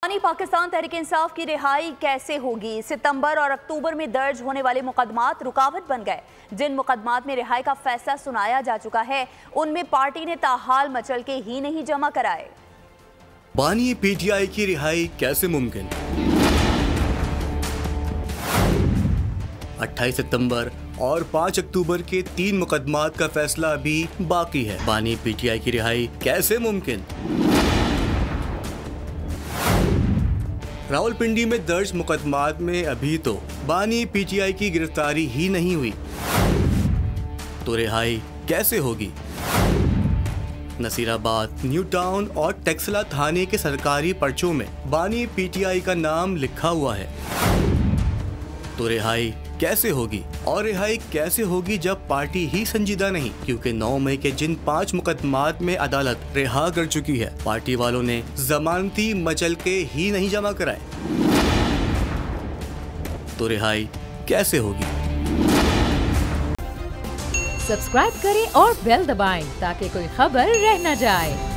पाकिस्तान तहरीक-ए-इंसाफ की रिहाई कैसे होगी? सितंबर और अक्टूबर में दर्ज होने वाले मुकदमात रुकावट बन गए। जिन मुकदमात में रिहाई का फैसला सुनाया जा चुका है, उनमें पार्टी ने ताहाल मचल के ही नहीं जमा कराए। बानी पीटीआई की रिहाई कैसे मुमकिन? 28 सितंबर और 5 अक्टूबर के 3 मुकदमात का फैसला अभी बाकी है। बानी पीटीआई की रिहाई कैसे मुमकिन? रावलपिंडी में दर्ज मुकदमात में अभी तो बानी पीटीआई की गिरफ्तारी ही नहीं हुई, तो रिहाई कैसे होगी? नसीराबाद, न्यू टाउन और टेक्सला थाने के सरकारी पर्चों में बानी पीटीआई का नाम लिखा हुआ है, तो रिहाई कैसे होगी? और रिहाई कैसे होगी जब पार्टी ही संजीदा नहीं? क्योंकि 9 मई के जिन 5 मुकदमात में अदालत रिहा कर चुकी है, पार्टी वालों ने जमानती मचल के ही नहीं जमा कराए, तो रिहाई कैसे होगी? सब्सक्राइब करें और बेल दबाएं ताकि कोई खबर रह न जाए।